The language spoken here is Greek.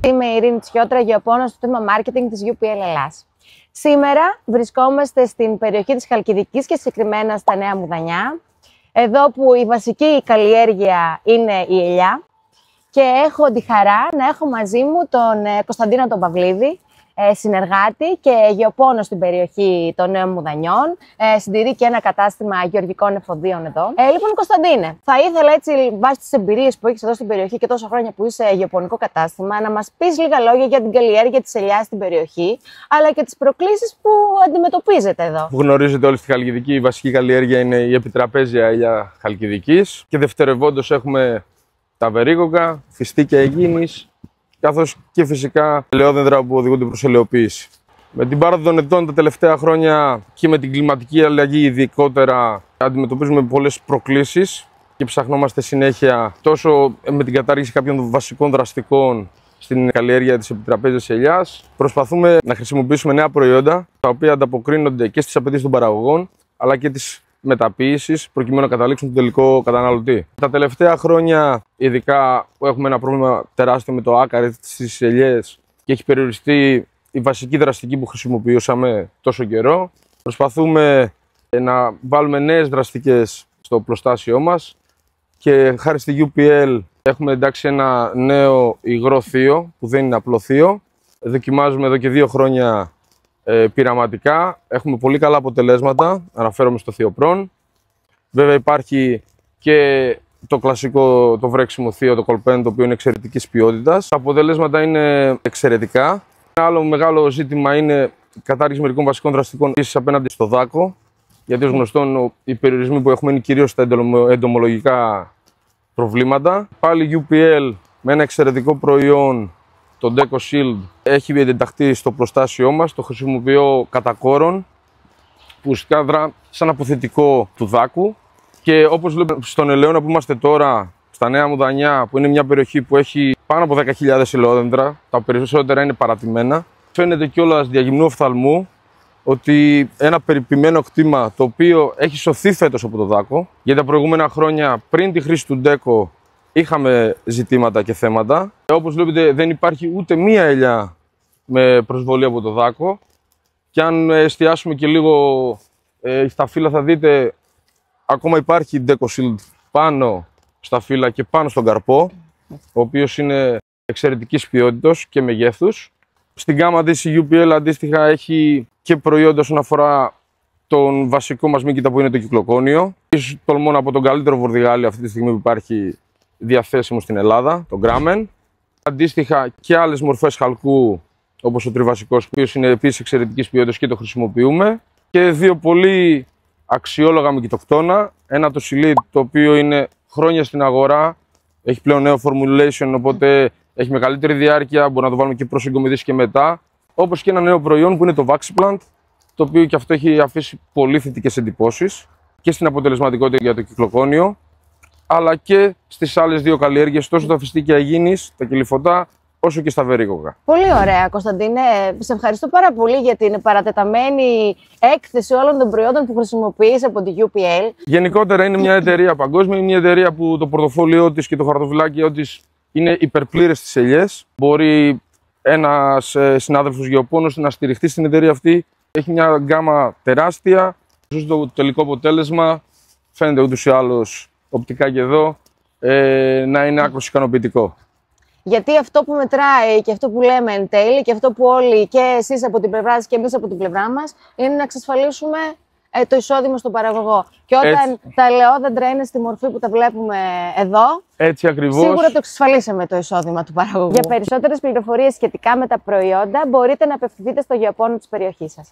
Είμαι η Ειρήνη Τσιότρα, γεωπόνος του τμήμα Marketing της UPL Ελλάς. Σήμερα βρισκόμαστε στην περιοχή της Χαλκιδικής και συγκεκριμένα στα Νέα Μουδανιά, εδώ που η βασική καλλιέργεια είναι η ελιά και έχω τη χαρά να έχω μαζί μου τον Κωνσταντίνο τον Παυλίδη, συνεργάτη και γεωπόνο στην περιοχή των Νέων Μουδανιών. Συντηρεί και ένα κατάστημα γεωργικών εφοδίων εδώ. Λοιπόν, Κωνσταντίνε, θα ήθελα έτσι, βάσει τις εμπειρίες που έχεις εδώ στην περιοχή και τόσα χρόνια που είσαι γεωπονικό κατάστημα, να μας πεις λίγα λόγια για την καλλιέργεια της ελιάς στην περιοχή, αλλά και τις προκλήσεις που αντιμετωπίζετε εδώ. Που γνωρίζετε όλοι στη Χαλκιδική, η βασική καλλιέργεια είναι η επιτραπέζια ελιά Χαλκιδικής και δευτερευόντως έχουμε τα βερίγογκα, φιστίκια αιγίνης, καθώς και φυσικά ελαιόδεντρα που οδηγούνται προς ελαιοποίηση. Με την πάροδο των ετών τα τελευταία χρόνια και με την κλιματική αλλαγή ειδικότερα αντιμετωπίζουμε πολλές προκλήσεις και ψαχνόμαστε συνέχεια τόσο με την κατάργηση κάποιων βασικών δραστικών στην καλλιέργεια της επιτραπέζιας ελιάς. Προσπαθούμε να χρησιμοποιήσουμε νέα προϊόντα τα οποία ανταποκρίνονται και στις απαιτήσεις των παραγωγών αλλά και τις μεταποίησης προκειμένου να καταλήξουν τον τελικό καταναλωτή. Τα τελευταία χρόνια, ειδικά, έχουμε ένα πρόβλημα τεράστιο με το άκαρι στις ελιές και έχει περιοριστεί η βασική δραστική που χρησιμοποιούσαμε τόσο καιρό. Προσπαθούμε να βάλουμε νέες δραστικές στο πλωστάσιό μας και χάρη στη UPL έχουμε εντάξει ένα νέο υγρό θείο που δεν είναι απλό θείο. Δοκιμάζουμε εδώ και 2 χρόνια πειραματικά, έχουμε πολύ καλά αποτελέσματα, αναφέρομαι στο θειοπρόν. Βέβαια υπάρχει και το κλασικό, το βρέξιμο θείο, το κολπέν, το οποίο είναι εξαιρετικής ποιότητας. Τα αποτελέσματα είναι εξαιρετικά. Ένα άλλο μεγάλο ζήτημα είναι η κατάργηση μερικών βασικών δραστικών απέναντι στο δάκο, γιατί ως γνωστόν οι περιορισμοί που έχουμε είναι κυρίως στα εντομολογικά προβλήματα. Πάλι η UPL με ένα εξαιρετικό προϊόν, το Deco Shield, έχει ενταχθεί στο προστάσιό μας, το χρησιμοποιώ κατά κόρον, που ουσιαστικά δρά σαν αποθετικό του δάκου. Και όπως βλέπετε στον Ελαιώνα που είμαστε τώρα, στα Νέα Μουδανιά, που είναι μια περιοχή που έχει πάνω από 10.000 ελαιόδεντρα, τα περισσότερα είναι παρατημένα, φαίνεται κιόλας διαγυμνού οφθαλμού ότι ένα περιποιημένο κτήμα το οποίο έχει σωθεί φέτος από το δάκο, γιατί τα προηγούμενα χρόνια πριν τη χρήση του Deco είχαμε ζητήματα και θέματα. Όπως βλέπετε δεν υπάρχει ούτε μία ελιά με προσβολή από το δάκο και αν εστιάσουμε και λίγο στα φύλλα θα δείτε ακόμα υπάρχει Deco Shield πάνω στα φύλλα και πάνω στον καρπό, ο οποίος είναι εξαιρετικής ποιότητας και μεγέθους. Στην γάμα της η UPL αντίστοιχα έχει και προϊόντα όσον αφορά τον βασικό μας μύκητα που είναι το κυκλοκόνιο. Ίσως τολμώ να πω τον καλύτερο βορδιγάλι αυτή τη στιγμή που υπάρχει διαθέσιμο στην Ελλάδα, το Gramen. Αντίστοιχα και άλλες μορφές χαλκού όπως ο τριβασικός, ο οποίος είναι επίσης εξαιρετικής ποιότητας και το χρησιμοποιούμε. Και 2 πολύ αξιόλογα μυκητοκτόνα. Ένα το Silid, το οποίο είναι χρόνια στην αγορά, έχει πλέον νέο formulation, οπότε έχει μεγαλύτερη διάρκεια, μπορούμε να το βάλουμε και προς εγκομιδήσεις και μετά. Όπως και ένα νέο προϊόν που είναι το Vaxiplant, το οποίο και αυτό έχει αφήσει πολύ θετικές εντυπώσεις και στην αποτελεσματικότητα για το κυκλοκόνιο, αλλά και στις άλλες 2 καλλιέργειες, τόσο τα φιστίκια αιγίνης, τα κυλιφωτά, όσο και στα βερίγογκα. Πολύ ωραία, Κωνσταντίνε. Σε ευχαριστώ πάρα πολύ για την παρατεταμένη έκθεση όλων των προϊόντων που χρησιμοποιείς από τη UPL. Γενικότερα είναι μια εταιρεία παγκόσμια, είναι μια εταιρεία που το πορτοφόλιό της και το χαρτοφυλάκιό της είναι υπερπλήρες στις ελιές. Μπορεί ένας συνάδελφος γεωπόνος να στηριχτεί στην εταιρεία αυτή. Έχει μια γκάμα τεράστια. Ίσως το τελικό αποτέλεσμα φαίνεται ούτως ή άλλως οπτικά και εδώ να είναι άκρως ικανοποιητικό. Γιατί αυτό που μετράει και αυτό που λέμε εν τέλει και αυτό που όλοι και εσείς από την πλευρά σας και εμείς από την πλευρά μας είναι να εξασφαλίσουμε το εισόδημα στον παραγωγό. Και όταν τα ελαιόδεντρα είναι στη μορφή που τα βλέπουμε εδώ, έτσι ακριβώς, σίγουρα το εξασφαλίσαμε το εισόδημα του παραγωγού. Για περισσότερες πληροφορίες σχετικά με τα προϊόντα μπορείτε να απευθυνθείτε στο γεωπόνο της περιοχής σας.